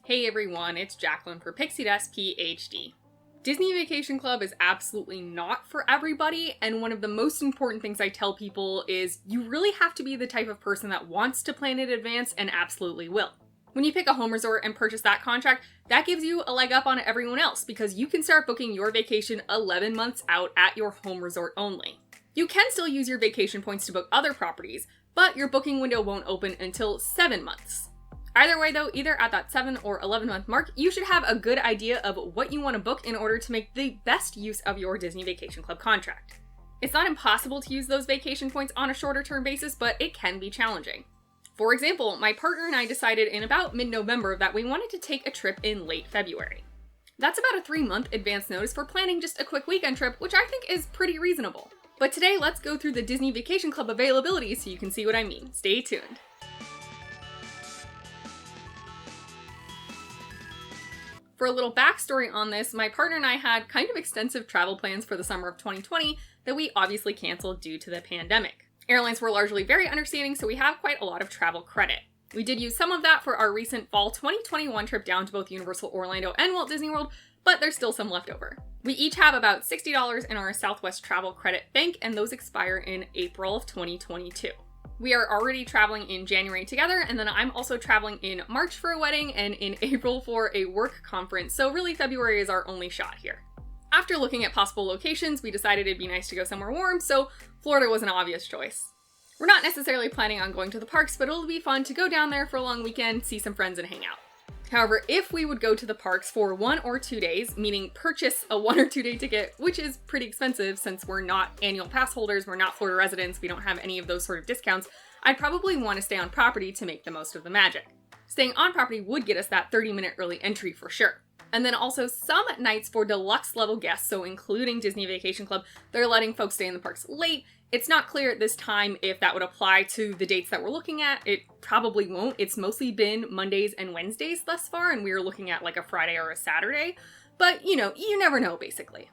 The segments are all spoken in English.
Hey everyone, it's Jacqueline for Pixie Dust PhD. Disney Vacation Club is absolutely not for everybody, and one of the most important things I tell people is you really have to be the type of person that wants to plan in advance and absolutely will. When you pick a home resort and purchase that contract, that gives you a leg up on everyone else because you can start booking your vacation 11 months out at your home resort only. You can still use your vacation points to book other properties, but your booking window won't open until 7 months. Either way though, either at that 7 or 11 month mark, you should have a good idea of what you want to book in order to make the best use of your Disney Vacation Club contract. It's not impossible to use those vacation points on a shorter term basis, but it can be challenging. For example, my partner and I decided in about mid-November that we wanted to take a trip in late February. That's about a 3-month advance notice for planning just a quick weekend trip, which I think is pretty reasonable. But today, let's go through the Disney Vacation Club availability so you can see what I mean. Stay tuned. For a little backstory on this, my partner and I had kind of extensive travel plans for the summer of 2020 that we obviously canceled due to the pandemic. Airlines were largely very understanding, so we have quite a lot of travel credit. We did use some of that for our recent fall 2021 trip down to both Universal Orlando and Walt Disney World, but there's still some left over. We each have about $60 in our Southwest Travel Credit Bank, and those expire in April of 2022. We are already traveling in January together, and then I'm also traveling in March for a wedding and in April for a work conference, so really February is our only shot here. After looking at possible locations, we decided it'd be nice to go somewhere warm, so Florida was an obvious choice. We're not necessarily planning on going to the parks, but it'll be fun to go down there for a long weekend, see some friends, and hang out. However, if we would go to the parks for 1 or 2 days, meaning purchase a 1 or 2 day ticket, which is pretty expensive since we're not annual pass holders, we're not Florida residents, we don't have any of those sort of discounts, I'd probably want to stay on property to make the most of the magic. Staying on property would get us that 30-minute early entry for sure. And then also some nights for deluxe level guests, so including Disney Vacation Club, they're letting folks stay in the parks late. It's not clear at this time if that would apply to the dates that we're looking at. It probably won't. It's mostly been Mondays and Wednesdays thus far, and we were looking at like a Friday or a Saturday. But you never know basically.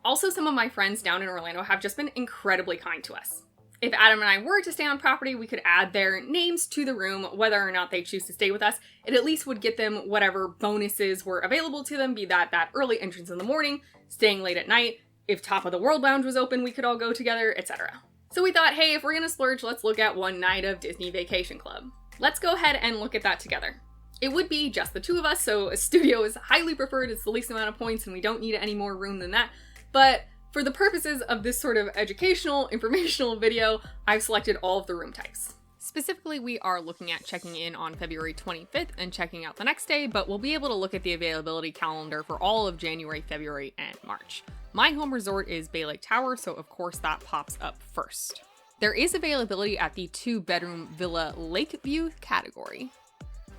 Also, some of my friends down in Orlando have just been incredibly kind to us. If Adam and I were to stay on property, we could add their names to the room, whether or not they choose to stay with us. It at least would get them whatever bonuses were available to them, be that early entrance in the morning, staying late at night. If Top of the World Lounge was open, we could all go together, etc. So we thought, hey, if we're gonna splurge, let's look at one night of Disney Vacation Club. Let's go ahead and look at that together. It would be just the two of us, so a studio is highly preferred. It's the least amount of points, and we don't need any more room than that. But for the purposes of this sort of educational, informational video, I've selected all of the room types. Specifically, we are looking at checking in on February 25th and checking out the next day, but we'll be able to look at the availability calendar for all of January, February, and March. My home resort is Bay Lake Tower, so of course that pops up first. There is availability at the 2-bedroom Villa Lakeview category.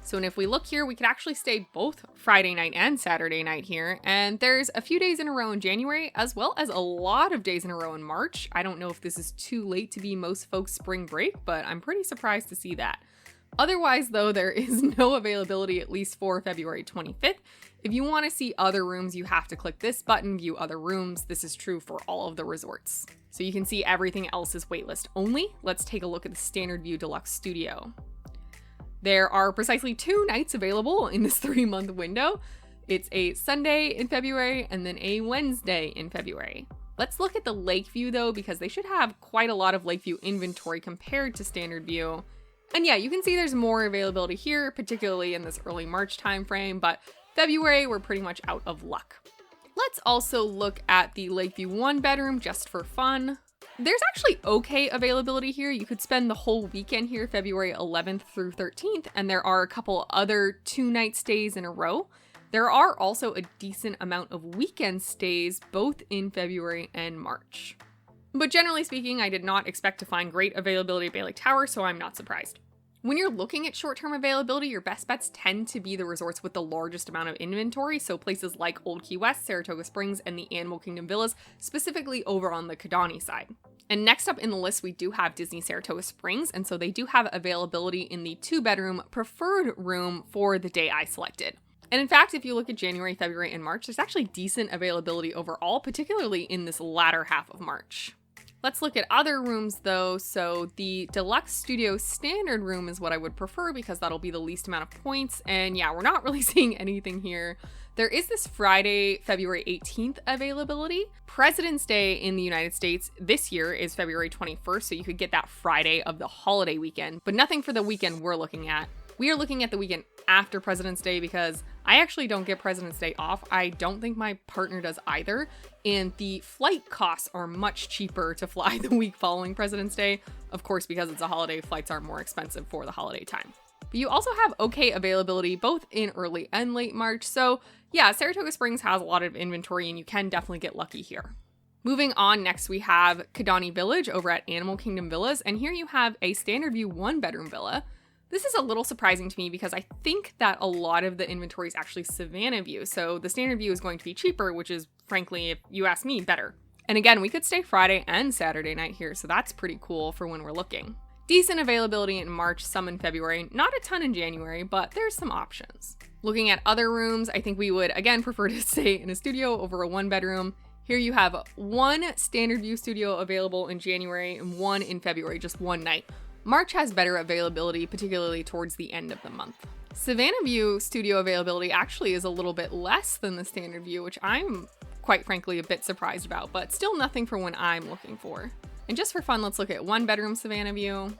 So if we look here, we could actually stay both Friday night and Saturday night here, and there's a few days in a row in January, as well as a lot of days in a row in March. I don't know if this is too late to be most folks' spring break, but I'm pretty surprised to see that. Otherwise, though, there is no availability at least for February 25th. If you want to see other rooms, you have to click this button, View Other Rooms. This is true for all of the resorts. So you can see everything else is waitlist only. Let's take a look at the Standard View Deluxe Studio. There are precisely 2 nights available in this 3-month window. It's a Sunday in February and then a Wednesday in February. Let's look at the Lakeview though, because they should have quite a lot of Lakeview inventory compared to Standard View. And yeah, you can see there's more availability here, particularly in this early March timeframe, but February, we're pretty much out of luck. Let's also look at the Lakeview 1-bedroom just for fun. There's actually okay availability here. You could spend the whole weekend here, February 11th through 13th, and there are a couple other 2-night stays in a row. There are also a decent amount of weekend stays both in February and March. But generally speaking, I did not expect to find great availability at Bay Lake Tower, so I'm not surprised. When you're looking at short-term availability, your best bets tend to be the resorts with the largest amount of inventory, so places like Old Key West, Saratoga Springs, and the Animal Kingdom Villas, specifically over on the Kidani side. And next up in the list, we do have Disney Saratoga Springs, and so they do have availability in the 2-bedroom preferred room for the day I selected. And in fact, if you look at January, February, and March, there's actually decent availability overall, particularly in this latter half of March. Let's look at other rooms though. So the deluxe studio standard room is what I would prefer because that'll be the least amount of points. And yeah, we're not really seeing anything here. There is this Friday, February 18th availability. President's Day in the United States this year is February 21st, so you could get that Friday of the holiday weekend, but nothing for the weekend we're looking at. We are looking at the weekend after President's Day because I actually don't get President's Day off. I don't think my partner does either. And the flight costs are much cheaper to fly the week following President's Day. Of course, because it's a holiday, flights are more expensive for the holiday time. But you also have okay availability both in early and late March. So yeah, Saratoga Springs has a lot of inventory and you can definitely get lucky here. Moving on, next we have Kidani Village over at Animal Kingdom Villas. And here you have a standard view 1-bedroom villa. This is a little surprising to me because I think that a lot of the inventory is actually Savannah View. So the standard view is going to be cheaper, which is frankly, if you ask me, better. And again, we could stay Friday and Saturday night here. So that's pretty cool for when we're looking. Decent availability in March, some in February, not a ton in January, but there's some options. Looking at other rooms, I think we would again prefer to stay in a studio over a 1-bedroom. Here you have one standard view studio available in January and one in February, just one night. March has better availability, particularly towards the end of the month. Savannah View studio availability actually is a little bit less than the standard view, which I'm quite frankly a bit surprised about, but still nothing for when I'm looking for. And just for fun, let's look at 1-bedroom Savannah View.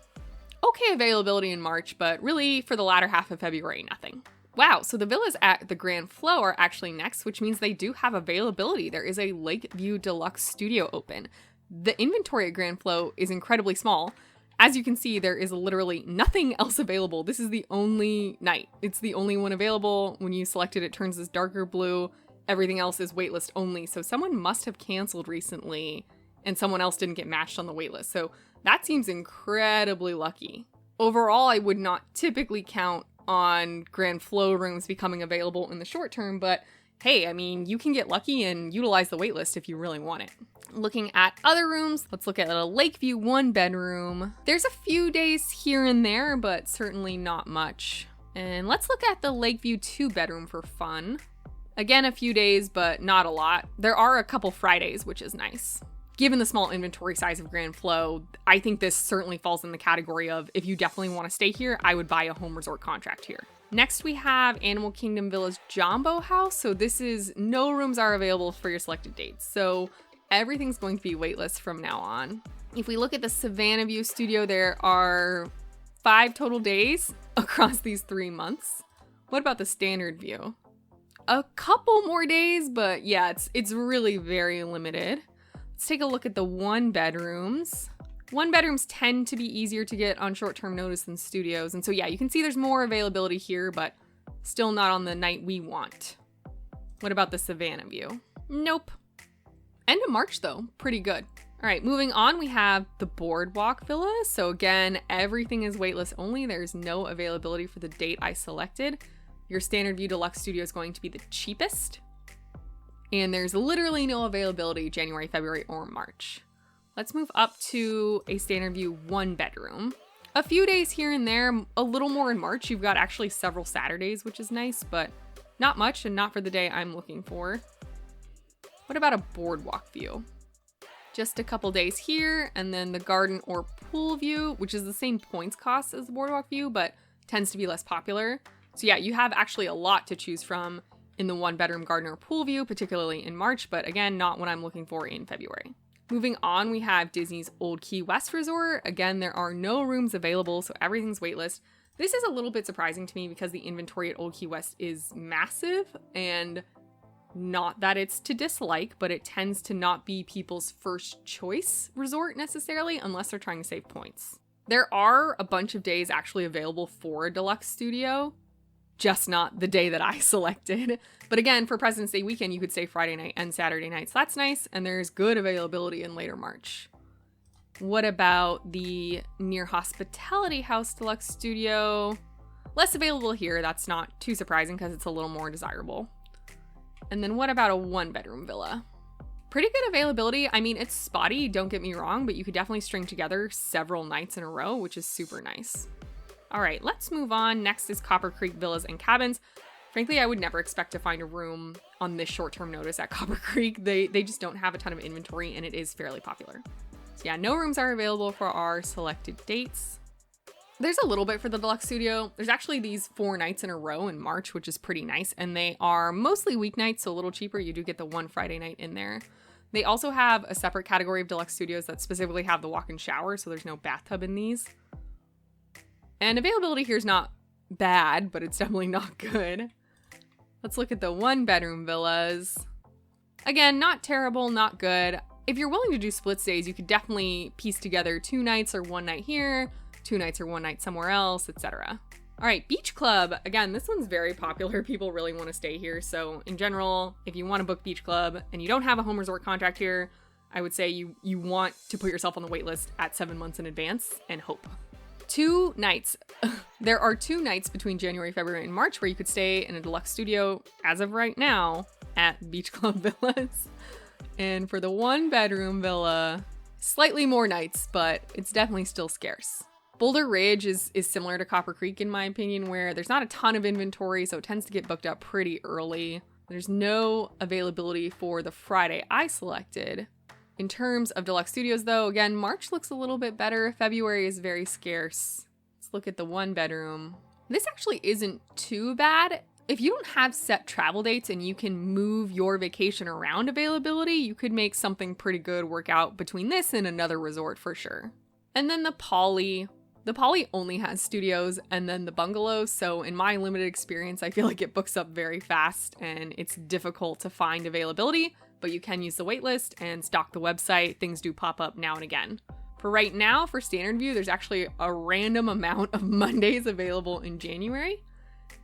Okay availability in March, but really for the latter half of February, nothing. Wow, so the villas at the Grand Flow are actually next, which means they do have availability. There is a Lakeview Deluxe Studio open. The inventory at Grand Flow is incredibly small. As you can see, there is literally nothing else available. This is the only night. It's the only one available. When you select it, it turns this darker blue. Everything else is waitlist only. So someone must have canceled recently and someone else didn't get matched on the waitlist. So that seems incredibly lucky. Overall, I would not typically count on Grand Flow rooms becoming available in the short term, but hey, I mean, you can get lucky and utilize the waitlist if you really want it. Looking at other rooms, let's look at a Lakeview 1-bedroom. There's a few days here and there, but certainly not much. And let's look at the Lakeview 2-bedroom for fun. Again, a few days, but not a lot. There are a couple Fridays, which is nice. Given the small inventory size of Grand Flow, I think this certainly falls in the category of if you definitely want to stay here, I would buy a home resort contract here. Next, we have Animal Kingdom Villas Jambo House. So this is no rooms are available for your selected dates. So everything's going to be waitlist from now on. If we look at the Savannah View studio, there are 5 total days across these 3 months. What about the standard view? A couple more days, but yeah, it's really very limited. Let's take a look at the 1-bedrooms. 1-bedrooms tend to be easier to get on short-term notice than studios. And so yeah, you can see there's more availability here, but still not on the night we want. What about the Savannah View? Nope. End of March though, pretty good. All right, moving on, we have the Boardwalk Villa. So again, everything is waitlist only. There's no availability for the date I selected. Your standard view deluxe studio is going to be the cheapest. And there's literally no availability January, February, or March. Let's move up to a standard view 1-bedroom. A few days here and there, a little more in March. You've got actually several Saturdays, which is nice, but not much and not for the day I'm looking for. What about a Boardwalk View? Just a couple days here, and then the garden or pool view, which is the same points cost as the Boardwalk View, but tends to be less popular. So yeah, you have actually a lot to choose from in the 1-bedroom garden or pool view, particularly in March, but again, not what I'm looking for in February. Moving on, we have Disney's Old Key West Resort. Again, there are no rooms available, so everything's waitlist. This is a little bit surprising to me because the inventory at Old Key West is massive, and not that it's to dislike, but it tends to not be people's first choice resort necessarily, unless they're trying to save points. There are a bunch of days actually available for a deluxe studio, just not the day that I selected. But again, for President's Day weekend, you could stay Friday night and Saturday night, so that's nice, and there's good availability in later March. What about the Near Hospitality House Deluxe Studio? Less available here, that's not too surprising because it's a little more desirable. And then what about a 1-bedroom villa? Pretty good availability. I mean, it's spotty, don't get me wrong, but you could definitely string together several nights in a row, which is super nice. All right, let's move on. Next is Copper Creek Villas and Cabins. Frankly, I would never expect to find a room on this short-term notice at Copper Creek. They just don't have a ton of inventory, and it is fairly popular. So yeah, no rooms are available for our selected dates. There's a little bit for the deluxe studio. There's actually these 4 nights in a row in March, which is pretty nice. And they are mostly weeknights, so a little cheaper. You do get the 1 Friday night in there. They also have a separate category of deluxe studios that specifically have the walk-in shower, so there's no bathtub in these. And availability here is not bad, but it's definitely not good. Let's look at the 1-bedroom villas. Again, not terrible, not good. If you're willing to do split stays, you could definitely piece together 2 nights or 1 night here, 2 nights or 1 night somewhere else, etc. All right, Beach Club. Again, this one's very popular. People really want to stay here. So in general, if you want to book Beach Club and you don't have a home resort contract here, I would say you want to put yourself on the wait list at 7 months in advance and hope. 2 nights. There are 2 nights between January, February, and March where you could stay in a deluxe studio as of right now at Beach Club Villas. And for the 1-bedroom villa, slightly more nights, but it's definitely still scarce. Boulder Ridge is similar to Copper Creek in my opinion, where there's not a ton of inventory, so it tends to get booked up pretty early. There's no availability for the Friday I selected. In terms of deluxe studios though, again, March looks a little bit better. February is very scarce. Let's look at the 1-bedroom. This actually isn't too bad. If you don't have set travel dates and you can move your vacation around availability, you could make something pretty good work out between this and another resort for sure. And then the Poly. The Poly only has studios and then the bungalows, so in my limited experience, I feel like it books up very fast and it's difficult to find availability, but you can use the waitlist and stock the website. Things do pop up now and again. For right now, for Standard View, there's actually a random amount of Mondays available in January.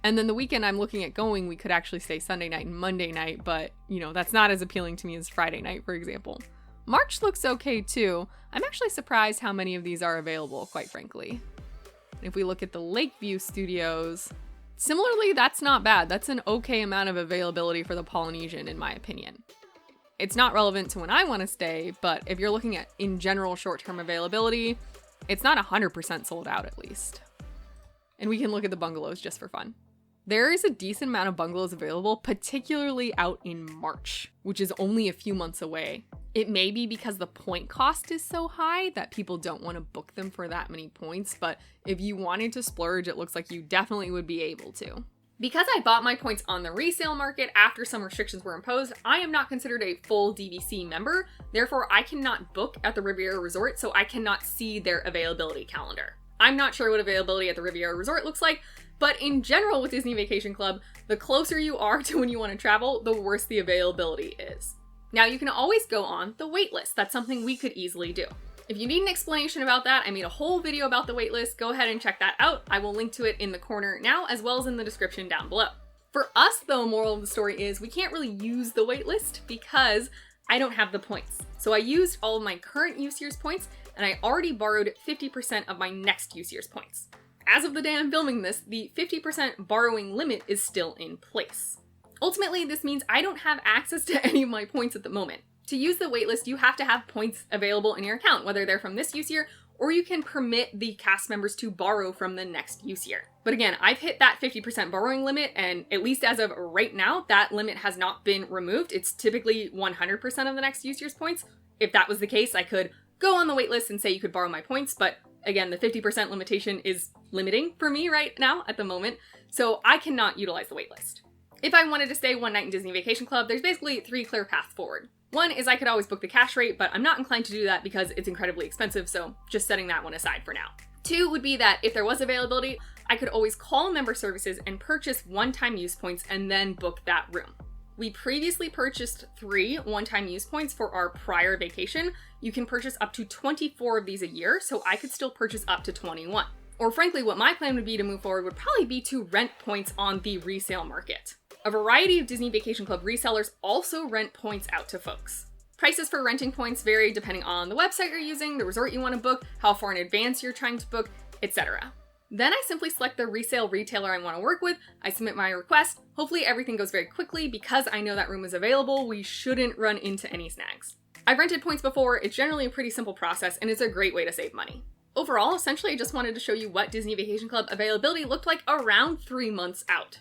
And then the weekend I'm looking at going, we could actually stay Sunday night and Monday night, but that's not as appealing to me as Friday night, for example. March looks okay too. I'm actually surprised how many of these are available, quite frankly. If we look at the Lakeview Studios, similarly, that's not bad. That's an okay amount of availability for the Polynesian, in my opinion. It's not relevant to when I want to stay, but if you're looking at, in general, short-term availability, it's not 100% sold out at least. And we can look at the bungalows just for fun. There is a decent amount of bungalows available, particularly out in March, which is only a few months away. It may be because the point cost is so high that people don't want to book them for that many points, but if you wanted to splurge, it looks like you definitely would be able to. Because I bought my points on the resale market after some restrictions were imposed, I am not considered a full DVC member. Therefore, I cannot book at the Riviera Resort, so I cannot see their availability calendar. I'm not sure what availability at the Riviera Resort looks like, but in general with Disney Vacation Club, the closer you are to when you want to travel, the worse the availability is. Now you can always go on the waitlist. That's something we could easily do. If you need an explanation about that, I made a whole video about the waitlist. Go ahead and check that out. I will link to it in the corner now, as well as in the description down below. For us though, moral of the story is we can't really use the waitlist because I don't have the points. So I used all of my current use year's points and I already borrowed 50% of my next use year's points. As of the day I'm filming this, the 50% borrowing limit is still in place. Ultimately, this means I don't have access to any of my points at the moment. To use the waitlist, you have to have points available in your account, whether they're from this use year, or you can permit the cast members to borrow from the next use year. But again, I've hit that 50% borrowing limit, and at least as of right now, that limit has not been removed. It's typically 100% of the next use year's points. If that was the case, I could go on the waitlist and say you could borrow my points, but again, the 50% limitation is limiting for me right now at the moment, so I cannot utilize the waitlist. If I wanted to stay one night in Disney Vacation Club, there's basically 3 clear paths forward. One is I could always book the cash rate, but I'm not inclined to do that because it's incredibly expensive, so just setting that one aside for now. 2 would be that if there was availability, I could always call member services and purchase one-time use points and then book that room. We previously purchased 3 one-time use points for our prior vacation. You can purchase up to 24 of these a year, so I could still purchase up to 21. Or frankly, what my plan would be to move forward would probably be to rent points on the resale market. A variety of Disney Vacation Club resellers also rent points out to folks. Prices for renting points vary depending on the website you're using, the resort you want to book, how far in advance you're trying to book, etc. Then I simply select the resale retailer I want to work with, I submit my request, hopefully everything goes very quickly. Because I know that room is available, we shouldn't run into any snags. I've rented points before, it's generally a pretty simple process, and it's a great way to save money. Overall, essentially I just wanted to show you what Disney Vacation Club availability looked like around 3 months out.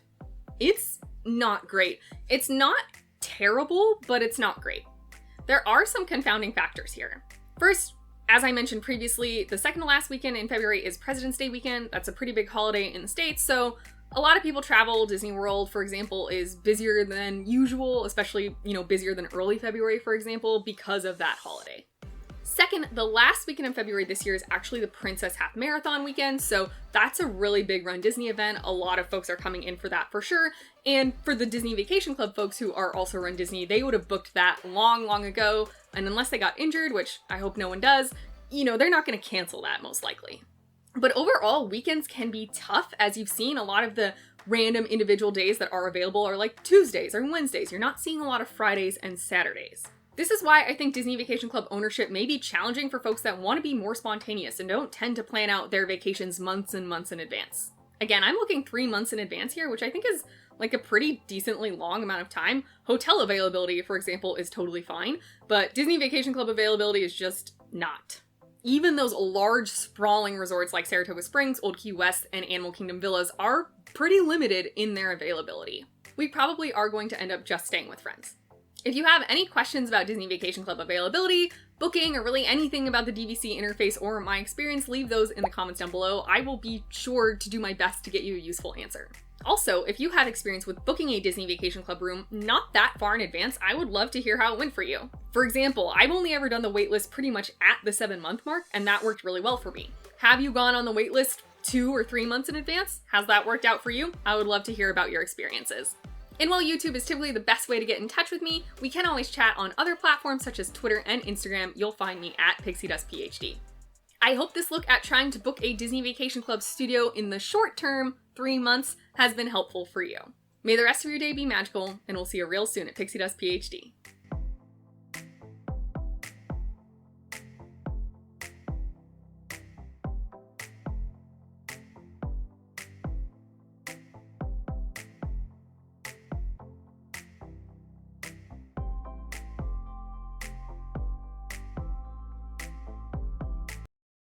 It's not great. It's not terrible, but it's not great. There are some confounding factors here. First, As I mentioned previously, the second to last weekend in February is President's Day weekend. That's a pretty big holiday in the States, so a lot of people travel. Disney World, for example, is busier than usual, especially, busier than early February, for example, because of that holiday. Second, the last weekend in February this year is actually the Princess Half Marathon weekend, so that's a really big Run Disney event. A lot of folks are coming in for that for sure. And for the Disney Vacation Club folks who are also Run Disney, they would have booked that long, long ago. And unless they got injured, which I hope no one does, they're not going to cancel that most likely. But overall, weekends can be tough. As you've seen, a lot of the random individual days that are available are like Tuesdays or Wednesdays. You're not seeing a lot of Fridays and Saturdays. This is why I think Disney Vacation Club ownership may be challenging for folks that want to be more spontaneous and don't tend to plan out their vacations months and months in advance. Again, I'm looking 3 months in advance here, which I think is like a pretty decently long amount of time. Hotel availability, for example, is totally fine, but Disney Vacation Club availability is just not. Even those large, sprawling resorts like Saratoga Springs, Old Key West, and Animal Kingdom Villas are pretty limited in their availability. We probably are going to end up just staying with friends. If you have any questions about Disney Vacation Club availability, booking, or really anything about the DVC interface or my experience, leave those in the comments down below. I will be sure to do my best to get you a useful answer. Also, if you had experience with booking a Disney Vacation Club room not that far in advance, I would love to hear how it went for you. For example, I've only ever done the waitlist pretty much at the 7-month mark, and that worked really well for me. Have you gone on the waitlist 2 or 3 months in advance? Has that worked out for you? I would love to hear about your experiences. And while YouTube is typically the best way to get in touch with me, we can always chat on other platforms such as Twitter and Instagram. You'll find me at PixieDustPhD. I hope this look at trying to book a Disney Vacation Club studio in the short term, 3 months, has been helpful for you. May the rest of your day be magical, and we'll see you real soon at Pixie Dust PhD.